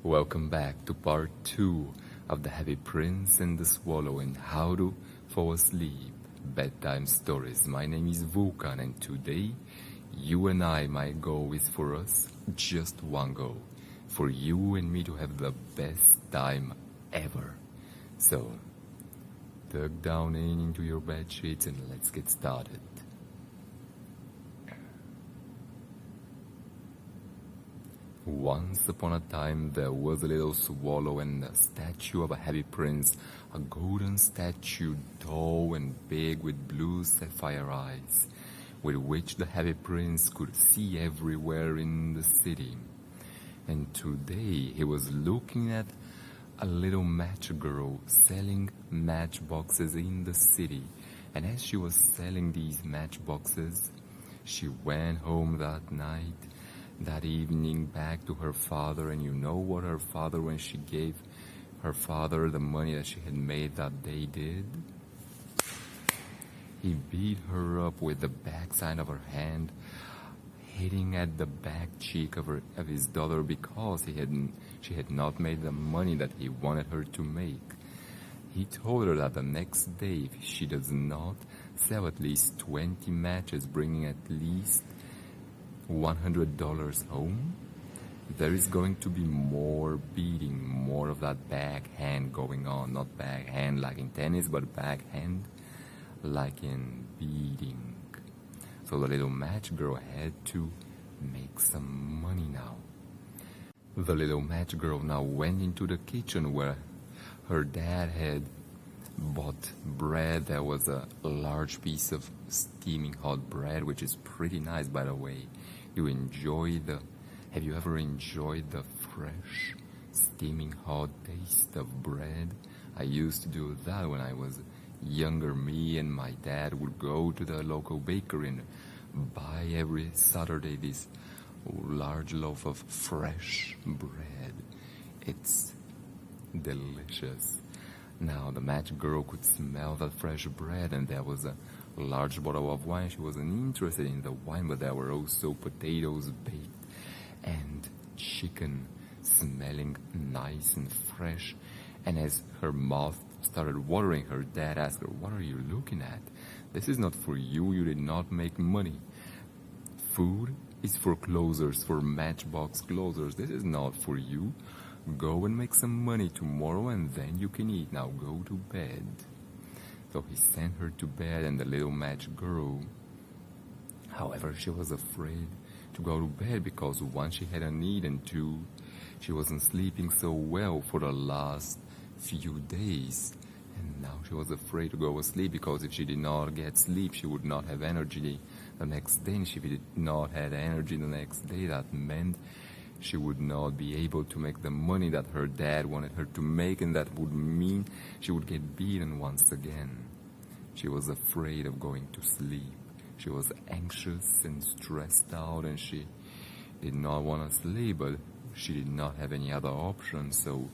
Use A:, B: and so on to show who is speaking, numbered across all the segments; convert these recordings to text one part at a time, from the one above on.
A: Welcome back to part 2 of The Happy Prince and the Swallow and How to Fall Asleep Bedtime Stories. My name is Vulcan, and today you and I, my goal is for us, just one goal. For you and me to have the best time ever. So, tuck down into your bed sheets and let's get started. Once upon a time there was a little swallow and a statue of a happy prince, a golden statue, tall and big with blue sapphire eyes, with which the happy prince could see everywhere in the city. And today he was looking at a little match girl selling matchboxes in the city. And as she was selling these matchboxes, she went home that evening back to her father. And you know what her father, when she gave her father the money that she had made that day, did? He beat her up with the backside of her hand, hitting at the back cheek of his daughter because she had not made the money that he wanted her to make. He told her that the next day, if she does not sell at least 20 matches, bringing at least $100 home, there is going to be more beating, more of that backhand going on. Not backhand like in tennis, but backhand like in beating. So the little match girl had to make some money now. The little match girl now went into the kitchen where her dad had bought bread. There was a large piece of steaming hot bread, which is pretty nice, by the way. Have you ever enjoyed the fresh, steaming hot taste of bread? I used to do that when I was younger. Me and my dad would go to the local bakery and buy every Saturday this large loaf of fresh bread. It's delicious. Now the match girl could smell that fresh bread, and there was a large bottle of wine. She wasn't interested in the wine, but there were also potatoes baked and chicken smelling nice and fresh. And as her mouth started watering, her dad asked her, "What are you looking at? This is not for you. You did not make money. Food is for closers, for matchbox closers. This is not for you. Go and make some money tomorrow and then you can eat. Now go to bed." So he sent her to bed, and the little match girl, however, she was afraid to go to bed because one, she had a need, and two, she wasn't sleeping so well for the last few days. And now she was afraid to go to sleep because if she did not get sleep, she would not have energy the next day. And if she did not have energy the next day, that meant she would not be able to make the money that her dad wanted her to make, and that would mean she would get beaten once again. She was afraid of going to sleep. She was anxious and stressed out, and she did not want to sleep, but she did not have any other option, so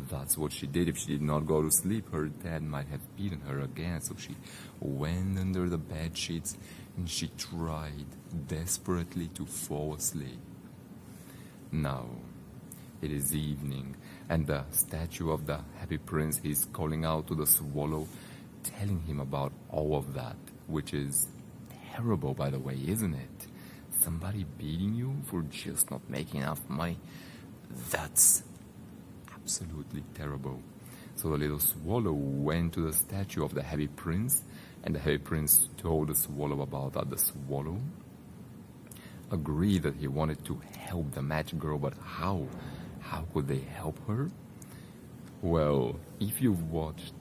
A: that's what she did. If she did not go to sleep, her dad might have beaten her again. So she went under the bed sheets and she tried desperately to fall asleep. Now, it is evening, and the statue of the happy prince is calling out to the swallow, telling him about all of that, which is terrible, by the way, isn't it? Somebody beating you for just not making enough money. That's absolutely terrible. So the little swallow went to the statue of the happy prince, and the happy prince told the swallow about that. The swallow agreed that he wanted to help the match girl, but how? How could they help her? Well, if you've watched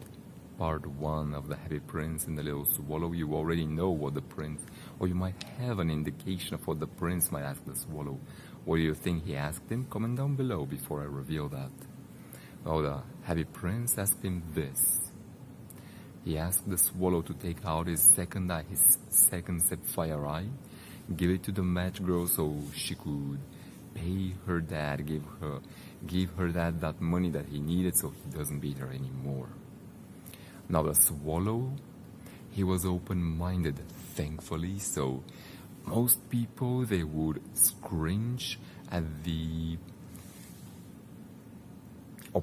A: part 1 of The Happy Prince and the Little Swallow, you already know what the prince, or you might have an indication of what the prince might ask the swallow. What do you think he asked him? Comment down below before I reveal that. Well, the happy prince asked him this. He asked the swallow to take out his second eye, his second sapphire eye, give it to the match girl so she could pay her dad, give her dad that money that he needed so he doesn't beat her anymore. Now the swallow, he was open-minded, thankfully, so most people, they would cringe at the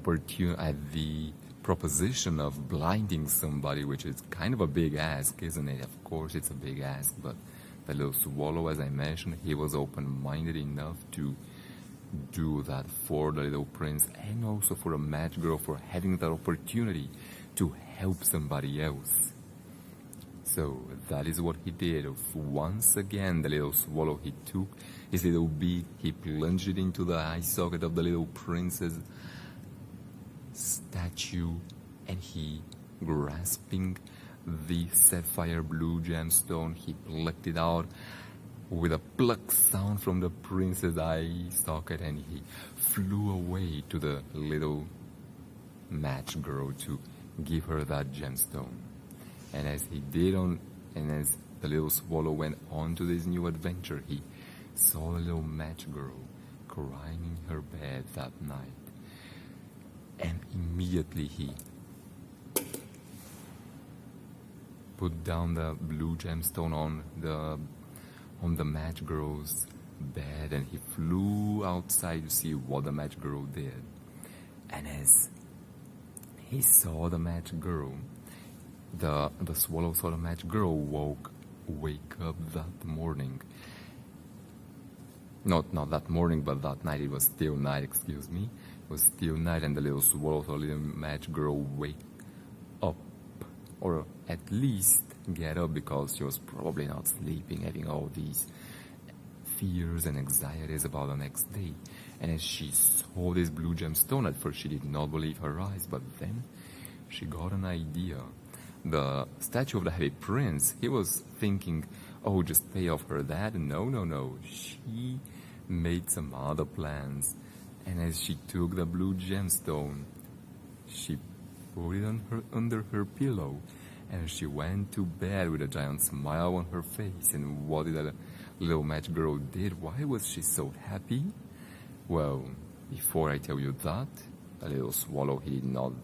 A: the proposition of blinding somebody, which is kind of a big ask, isn't it? Of course, it's a big ask, but the little swallow, as I mentioned, he was open-minded enough to do that for the little prince and also for a match girl, for having that opportunity to help somebody else. So that is what he did. Once again, the little swallow, he took his little beak, he plunged it into the eye socket of the little prince's statue, and he, grasping the sapphire blue gemstone, he plucked it out with a pluck sound from the prince's eye socket, and he flew away to the little match girl to give her that gemstone. And as he did and as the little swallow went on to this new adventure, he saw the little match girl crying in her bed that night. And immediately he put down the blue gemstone on the match girl's bed, and he flew outside to see what the match girl did. And as he saw the match girl, the swallow saw the match girl wake up that morning. Not that morning, but that night. It was still night, excuse me. It was still night, and the little swallow saw the little match girl wake up, or at least get up, because she was probably not sleeping, having all these fears and anxieties about the next day. And as she saw this blue gemstone, at first she did not believe her eyes, but then she got an idea. The statue of the Happy Prince, he was thinking, oh, just pay off her dad. No. She made some other plans. And as she took the blue gemstone, she put it under her pillow, and she went to bed with a giant smile on her face. And what did the little match girl did? Why was she so happy? Well, before I tell you that, the little swallow, he did not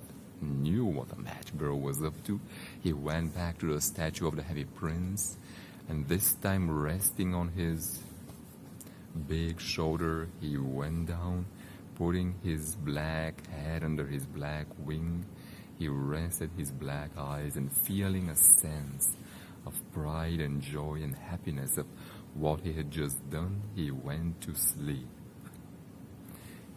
A: knew what the match girl was up to. He went back to the statue of the Happy Prince, and this time resting on his big shoulder, he went down, putting his black head under his black wing. He rested his black eyes, and feeling a sense of pride and joy and happiness of what he had just done, he went to sleep.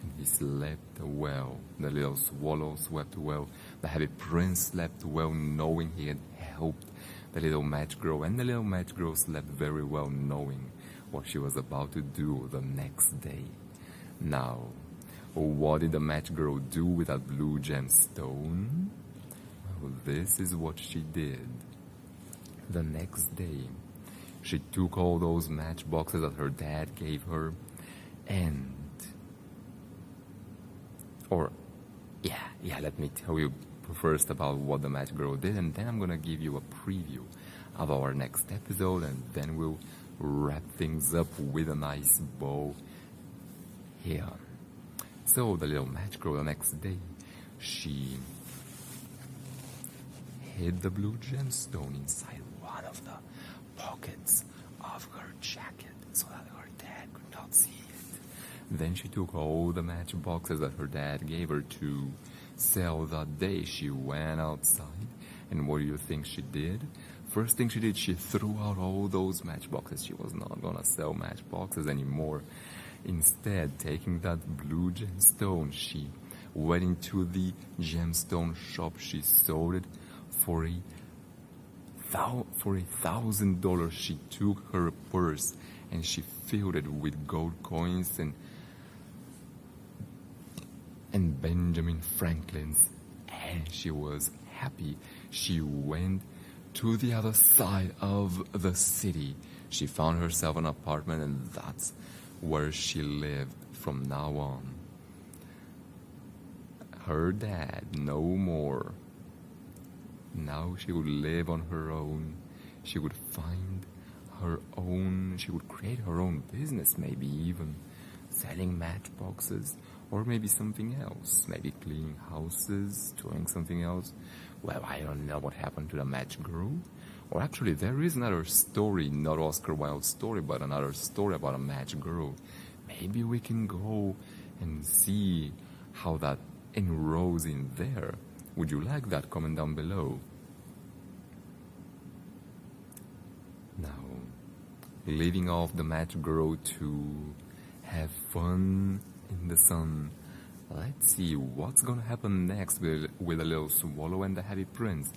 A: And he slept well. The little swallow slept well. The Happy Prince slept well, knowing he had helped the little match girl. And the little match girl slept very well, knowing what she was about to do the next day. Now, what did the match girl do with that blue gemstone? Well, this is what she did. The next day, she took all those matchboxes that her dad gave her, and let me tell you first about what the match girl did, and then I'm gonna give you a preview of our next episode, and then we'll wrap things up with a nice bow here. So the little match girl, the next day, she hid the blue gemstone inside one of the pockets of her jacket so that her dad could not see it. Then she took all the matchboxes that her dad gave her to sell that day. She went outside, and what do you think she did? First thing she did, she threw out all those matchboxes. She was not gonna sell matchboxes anymore. Instead, taking that blue gemstone, she went into the gemstone shop. She sold it for $1,000. She took her purse and she filled it with gold coins and Benjamin Franklin's, and she was happy. She went to the other side of the city. She found herself an apartment, and that's where she lived from now on. Her dad, no more. Now she would live on her own. She would find her own, she would create her own business, maybe even selling matchboxes, or maybe something else, maybe cleaning houses, doing something else. Well, I don't know what happened to the match girl. Or actually, there is another story, not Oscar Wilde's story, but another story about a match girl. Maybe we can go and see how that and rows in there. Would you like that? Comment down below. Now, leaving off the match girl to have fun in the sun, let's see what's gonna happen next with a little swallow and the happy prince.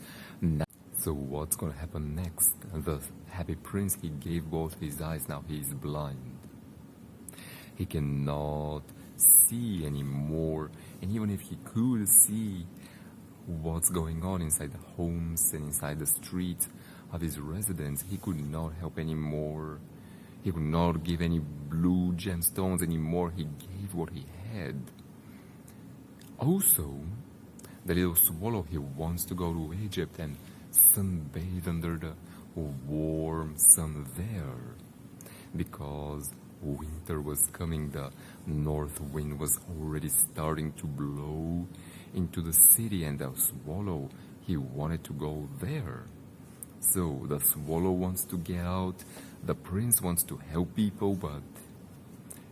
A: So what's gonna happen next? The happy prince, he gave both his eyes, now he's blind. He cannot see anymore, and even if he could see what's going on inside the homes and inside the streets of his residence, he could not help anymore. He could not give any blue gemstones anymore. He gave what he had. Also, the little swallow, he wants to go to Egypt and sunbathe under the warm sun there, because winter was coming. The north wind was already starting to blow into the city, and the swallow, he wanted to go there. So the swallow wants to get out, the prince wants to help people, but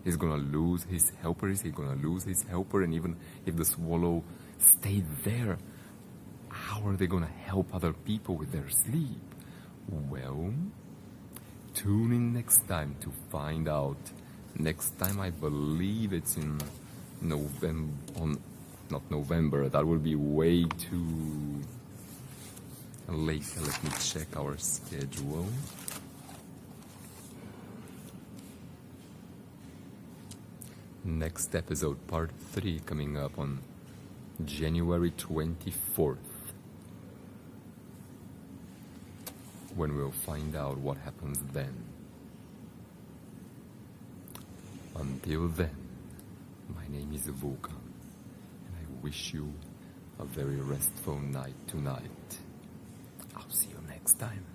A: he's gonna lose his helpers, and even if the swallow stayed there, how are they gonna help other people with their sleep? Well, tune in next time to find out. Next time, I believe it's in November, not November, that will be way too late. Let me check our schedule. Next episode, part 3, coming up on January 24th, when we'll find out what happens then. Until then, my name is Vulcan, and I wish you a very restful night tonight. I'll see you next time.